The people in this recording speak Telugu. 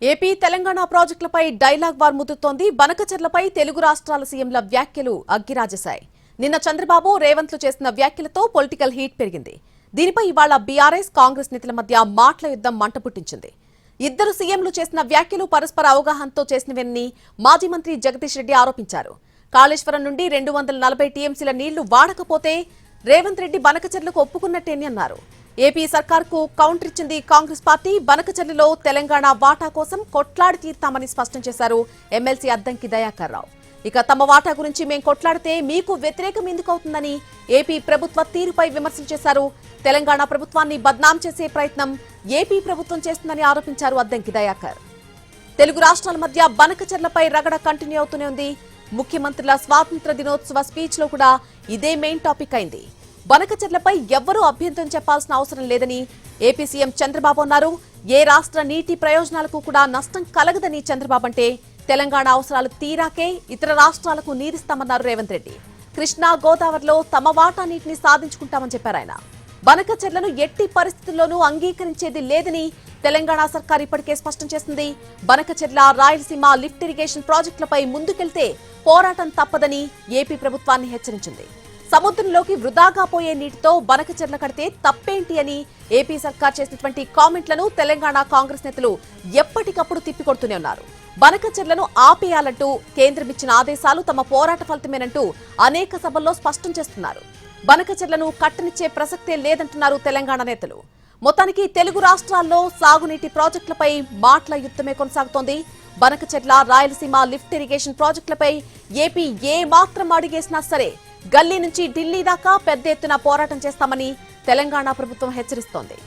ఏపీ తెలంగాణ ప్రాజెక్టులపై డైలాగ్ వార్ ముదురుతోంది. బనకచెర్లపై తెలుగు రాష్ట్రాల సీఎంల వ్యాఖ్యలు అగ్గిరాజేశాయి. నిన్న చంద్రబాబు రేవంత్లు చేసిన వ్యాఖ్యలతో పొలిటికల్ హీట్ పెరిగింది. దీనిపై ఇవాళ బీఆర్ఎస్ కాంగ్రెస్ నేతల మధ్య మాటల యుద్ధం మంటపుట్టించింది. ఇద్దరు సీఎంలు చేసిన వ్యాఖ్యలు పరస్పర అవగాహనతో చేసినవని మాజీ మంత్రి జగదీష్ రెడ్డి ఆరోపించారు. కాళేశ్వరం నుండి 240 టీఎంసీల నీళ్లు వాడకపోతే రేవంత్ రెడ్డి బనకచెర్లకు ఒప్పుకున్నట్టేని అన్నారు. ఏపీ సర్కార్కు కౌంటర్ ఇచ్చింది కాంగ్రెస్ పార్టీ. బనకచెర్లలో తెలంగాణ వాటా కోసం కొట్లాడి తీర్తామని స్పష్టం చేశారు ఎమ్మెల్సీ అద్దంకి దయాకర్ రావు. ఇక తమ వాటా గురించి మేం కొట్లాడితే మీకు వ్యతిరేకం ఎందుకవుతుందని ఏపీ ప్రభుత్వ తీరుపై విమర్శలు చేశారు. తెలంగాణ ప్రభుత్వాన్ని బద్నాం చేసే ప్రయత్నం ఏపీ ప్రభుత్వం చేస్తుందని ఆరోపించారు అద్దంకి దయాకర్. తెలుగు రాష్ట్రాల మధ్య బనకచెర్లపై రగడ కంటిన్యూ అవుతూనే ఉంది. ముఖ్యమంత్రుల స్వాతంత్ర దినోత్సవ స్పీచ్ లో కూడా ఇదే మెయిన్ టాపిక్ అయింది. బనకచెర్లపై ఎవ్వరూ అభ్యంతరం చెప్పాల్సిన అవసరం లేదని ఏపీ సీఎం చంద్రబాబు అన్నారు. ఏ రాష్ట్ర నీటి ప్రయోజనాలకు కూడా నష్టం కలగదని చంద్రబాబు అంటే తెలంగాణ అవసరాలు తీరాకే ఇతర రాష్ట్రాలకు నీరిస్తామన్నారు రేవంత్ రెడ్డి. కృష్ణా గోదావరిలో తమ వాటా నీటిని సాధించుకుంటామని చెప్పారు ఆయన. బనకచెర్లను ఎట్టి పరిస్థితుల్లోనూ అంగీకరించేది లేదని తెలంగాణ సర్కార్ ఇప్పటికే స్పష్టం చేసింది. బనకచెర్ల రాయలసీమ లిఫ్ట్ ఇరిగేషన్ ప్రాజెక్టులపై ముందుకెళ్తే పోరాటం తప్పదని ఏపీ ప్రభుత్వాన్ని హెచ్చరించింది. సముద్రంలోకి వృధాగా పోయే నీటితో బనకచెర్ల కడితే తప్పేంటి అని ఏపీ సర్కార్ చేసినటువంటి కామెంట్లను తెలంగాణ కాంగ్రెస్ నేతలు ఎప్పటికప్పుడు తిప్పికొడుతూనే ఉన్నారు. బనకచెర్లను ఆపేయాలంటూ కేంద్రం ఇచ్చిన ఆదేశాలు తమ పోరాట ఫలితమేనంటూ అనేక సభల్లో స్పష్టం చేస్తున్నారు. బనకచెర్లను కట్టనిచ్చే ప్రసక్తే లేదంటున్నారు తెలంగాణ నేతలు. మొత్తానికి తెలుగు రాష్ట్రాల్లో సాగునీటి ప్రాజెక్టులపై మాటల యుద్ధమే కొనసాగుతోంది. బనకచెర్ల రాయలసీమ లిఫ్ట్ ఇరిగేషన్ ప్రాజెక్టులపై ఏపీ ఏ మాత్రం అడుగేసినా సరే గల్లీ నుంచి ఢిల్లీ దాకా పెద్ద ఎత్తున పోరాటం చేస్తామని తెలంగాణ ప్రభుత్వం హెచ్చరిస్తోంది.